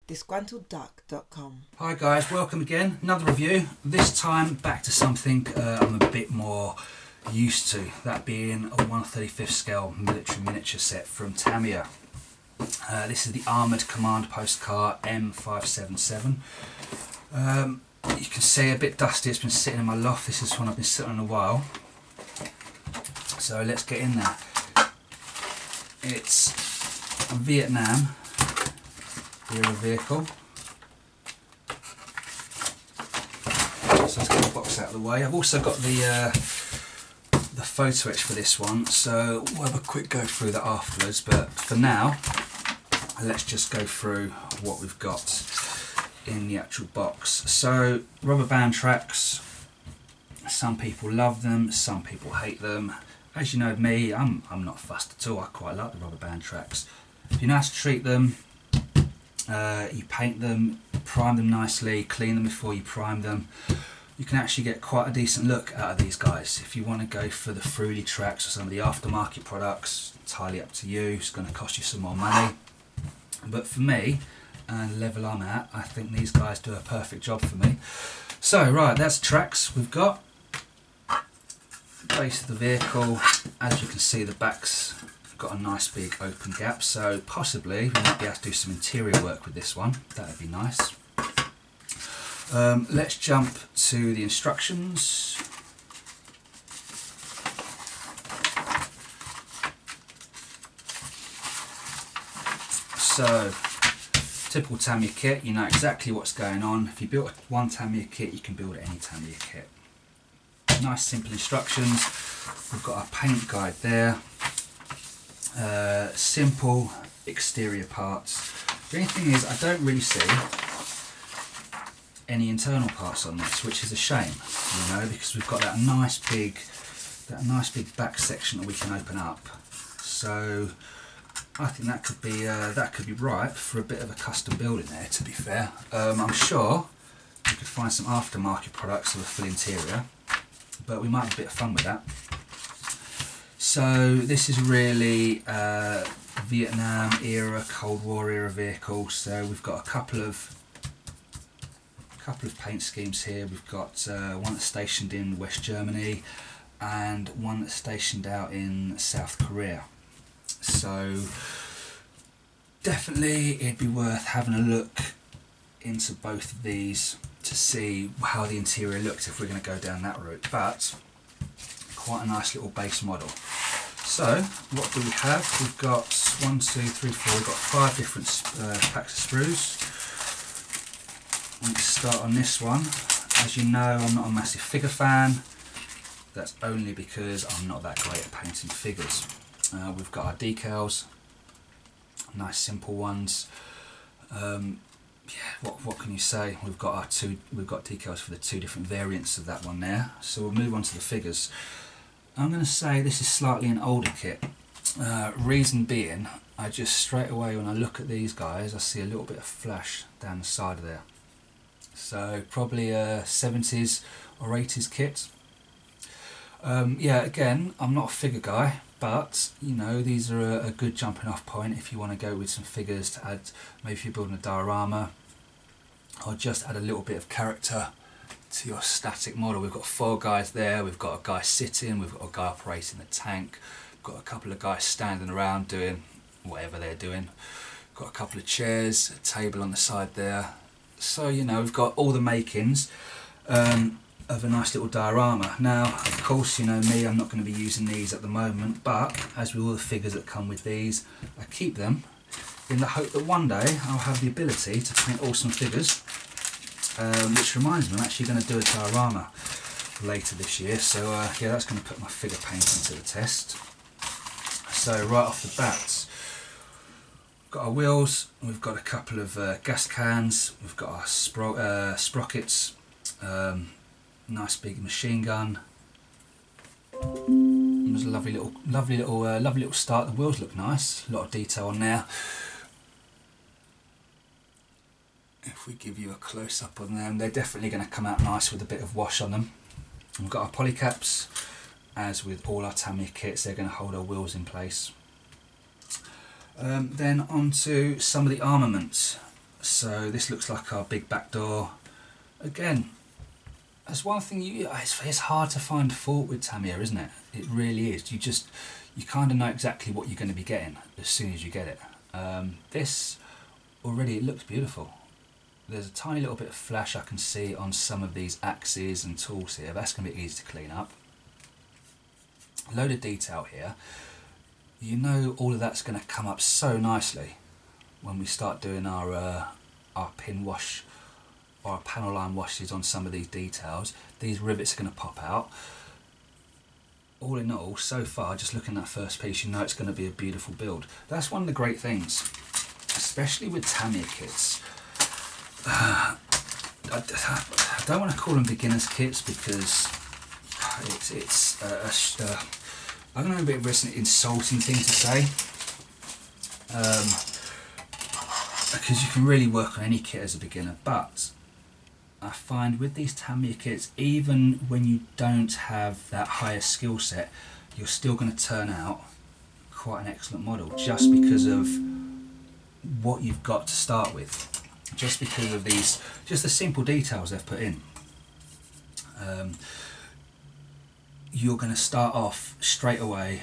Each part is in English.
disgruntledduck.com. Hi guys, welcome again. Another review. This time back to something I'm a bit more used to, that being a 1/35th scale military miniature set from Tamiya. This is the Armoured command post car M577. You can see a bit dusty, it's been sitting in my loft. This is one I've been sitting on a while. So let's get in there. It's a Vietnam era vehicle. So let's get the box out of the way. I've also got the Photoetch for this one, so we'll have a quick go through that afterwards, but for now let's just go through what we've got in the actual box. So rubber band tracks, some people love them, some people hate them. As you know me, I'm not fussed at all. I quite like the rubber band tracks. If you know how to treat them, you paint them, prime them nicely, clean them before you prime them, you can actually get quite a decent look out of these guys. If you want to go for the fruity tracks or some of the aftermarket products, entirely up to you. It's going to cost you some more money, but for me and the level I'm at, I think these guys do a perfect job for me. So right, that's tracks we've got. Base of the vehicle, as you can see, the back's got a nice big open gap, so possibly we might be able to do some interior work with this one. That would be nice. Let's jump to the instructions. So, typical Tamiya kit, you know exactly what's going on. If you built one Tamiya kit, you can build any Tamiya kit. Nice simple instructions. We've got our paint guide there. Simple exterior parts. The only thing is, I don't really see any internal parts on this, which is a shame, you know, because we've got that nice big back section that we can open up. So I think that could be ripe for a bit of a custom build in there, to be fair. I'm sure we could find some aftermarket products with a full interior, but we might have a bit of fun with that. So this is really Vietnam era, Cold War era vehicle. So we've got a couple of paint schemes here. We've got one that's stationed in West Germany and one that's stationed out in South Korea. So definitely it'd be worth having a look into both of these to see how the interior looks if we're going to go down that route, but quite a nice little base model. So what do we have? We've got 1, 2, 3, 4, we've got 5 different packs of sprues. Let's start on this one. As you know, I'm not a massive figure fan. That's only because I'm not that great at painting figures. We've got our decals, nice simple ones. Yeah, what can you say? We've got decals for the 2 different variants of that one there. So we'll move on to the figures. I'm going to say this is slightly an older kit. Reason being, I just straight away when I look at these guys, I see a little bit of flash down the side of there. So probably a 70s or 80s kit. Yeah, again, I'm not a figure guy, but you know, these are a good jumping off point if you want to go with some figures to add, maybe if you're building a diorama, or just add a little bit of character to your static model. We've got 4 guys there, we've got a guy sitting, we've got a guy operating the tank, we've got a couple of guys standing around doing whatever they're doing, we've got a couple of chairs, a table on the side there. So you know, we've got all the makings of a nice little diorama. Now of course, you know me, I'm not going to be using these at the moment, but as with all the figures that come with these, I keep them in the hope that one day I'll have the ability to paint awesome figures. Which reminds me, I'm actually going to do a diorama later this year, so yeah, that's going to put my figure painting to the test. So right off the bat, we've got our wheels, we've got a couple of gas cans, we've got our sprockets, nice big machine gun. It was a lovely little start. The wheels look nice, a lot of detail on there. If we give you a close up on them, they're definitely going to come out nice with a bit of wash on them. We've got our polycaps. As with all our Tamiya kits, they're going to hold our wheels in place. Then on to some of the armaments. So this looks like our big back door. Again, that's one thing, it's hard to find fault with Tamiya, isn't it? It really is. You kind of know exactly what you're going to be getting as soon as you get it. This already, it looks beautiful. There's a tiny little bit of flash I can see on some of these axes and tools here. That's going to be easy to clean up. A load of detail here. You know all of that's going to come up so nicely when we start doing our pin wash or our panel line washes on some of these details. These rivets are going to pop out. All in all, so far, just looking at that first piece, you know it's going to be a beautiful build. That's one of the great things, especially with Tamiya kits. I don't want to call them beginners kits because I don't know if it's an insulting thing to say, because you can really work on any kit as a beginner, but I find with these Tamiya kits, even when you don't have that higher skill set, you're still going to turn out quite an excellent model just because of what you've got to start with. Just because of these, just the simple details they've put in. You're going to start off straight away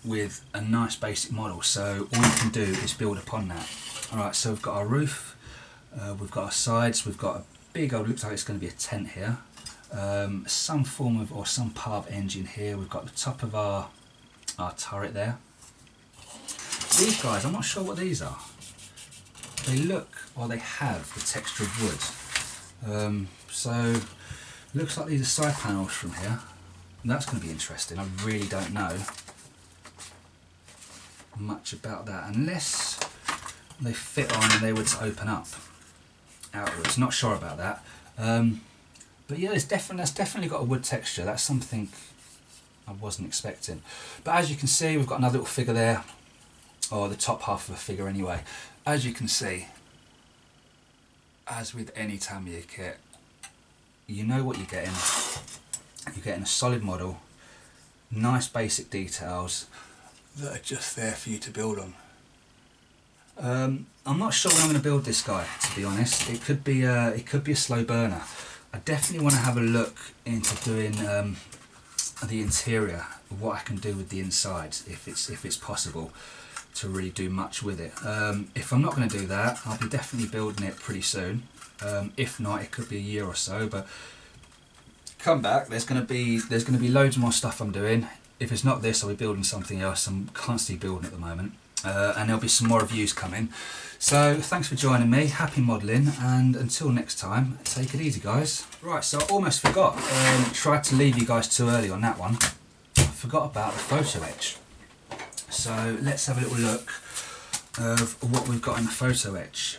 with a nice basic model, so all you can do is build upon that. Alright, so we've got our roof, we've got our sides, we've got a big old, looks like it's going to be a tent here, some form of, or some part of engine here. We've got the top of our turret there. These guys, I'm not sure what these are. They look, or they have, the texture of wood. So looks like these are side panels from here. And that's going to be interesting. I really don't know much about that, unless they fit on and they were to open up outwards. Not sure about that. But yeah, that's definitely got a wood texture. That's something I wasn't expecting. But as you can see, we've got another little figure there, or the top half of a figure anyway. As you can see, as with any Tamiya kit, you know what you're getting. You're getting a solid model, nice basic details that are just there for you to build on. I'm not sure when I'm going to build this guy, to be honest. It could be a slow burner. I definitely want to have a look into doing the interior, what I can do with the insides, if it's possible to really do much with it. If I'm not going to do that, I'll be definitely building it pretty soon. If not, it could be a year or so. But come back, there's going to be loads more stuff I'm doing. If it's not this, I'll be building something else. I'm constantly building at the moment, and there'll be some more reviews coming. So thanks for joining me. Happy modelling, and until next time, take it easy, guys. Right, so I almost forgot. Tried to leave you guys too early on that one. I forgot about the Photoetch. So let's have a little look of what we've got in the Photoetch.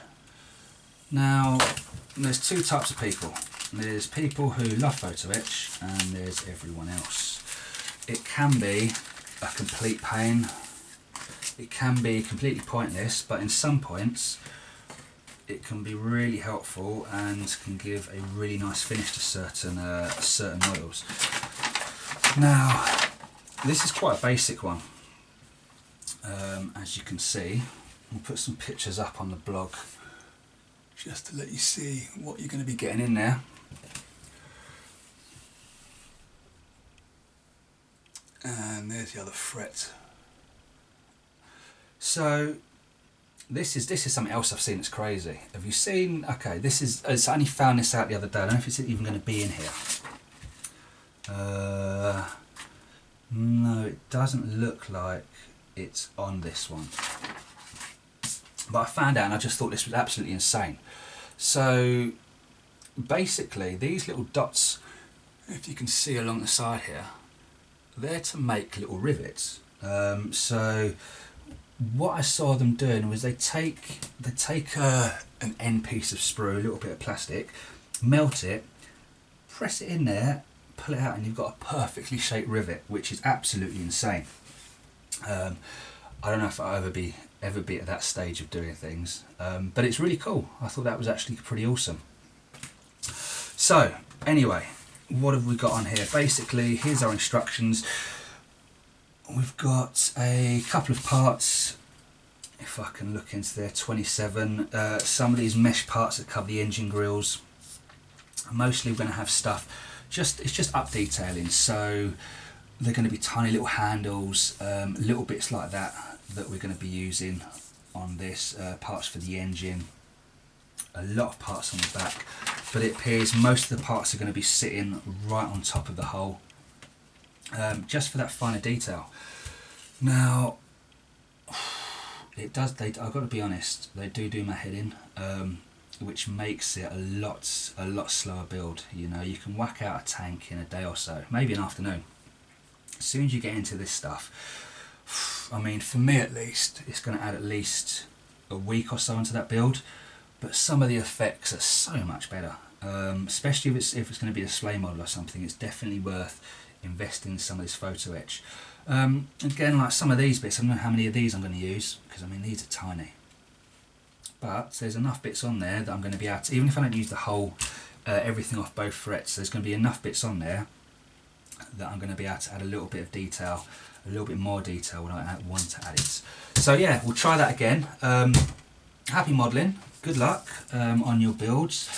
Now, there's two types of people. There's people who love Photoetch, and there's everyone else. It can be a complete pain. It can be completely pointless, but in some points it can be really helpful and can give a really nice finish to certain models. Now, this is quite a basic one. As you can see, I'll put some pictures up on the blog just to let you see what you're going to be getting in there. And there's the other fret. So this is something else I've seen that's crazy. Have you seen? Okay, I only found this out the other day. I don't know if it's even going to be in here. No, it doesn't look like it's on this one. But I found out and I just thought this was absolutely insane. So basically these little dots, if you can see along the side here, they're to make little rivets. So what I saw them doing was they take an end piece of sprue, a little bit of plastic, melt it, press it in there, pull it out, and you've got a perfectly shaped rivet, which is absolutely insane. I don't know if I'll ever be at that stage of doing things, but it's really cool. I thought that was actually pretty awesome. So anyway, what have we got on here? Basically, here's our instructions. We've got a couple of parts. if I can look into there, 27. Some of these mesh parts that cover the engine grills, mostly we're going to have stuff, it's just up detailing, so they're going to be tiny little handles, little bits like that we're going to be using on this, parts for the engine, a lot of parts on the back, but it appears most of the parts are going to be sitting right on top of the hull, just for that finer detail. Now, I've got to be honest, they do my head in, which makes it a lot slower build. You know, you can whack out a tank in a day or so, maybe an afternoon. As soon as you get into this stuff, I mean, for me at least, it's going to add at least a week or so into that build. But some of the effects are so much better, especially if it's going to be a display model or something. It's definitely worth investing in some of this Photoetch. Again, like some of these bits, I don't know how many of these I'm going to use, because I mean these are tiny, but there's enough bits on there that I'm going to be able to, even if I don't use the whole everything off both frets, there's going to be enough bits on there that I'm going to be able to add a little bit of detail, a little bit more detail when I want to add it. So yeah, we'll try that again. Happy modelling, good luck on your builds,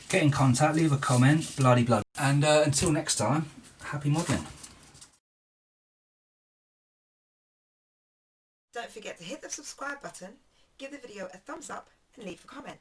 get in contact, leave a comment, bloody blood, and until next time, happy modelling. Don't forget to hit the subscribe button, give the video a thumbs up and leave a comment.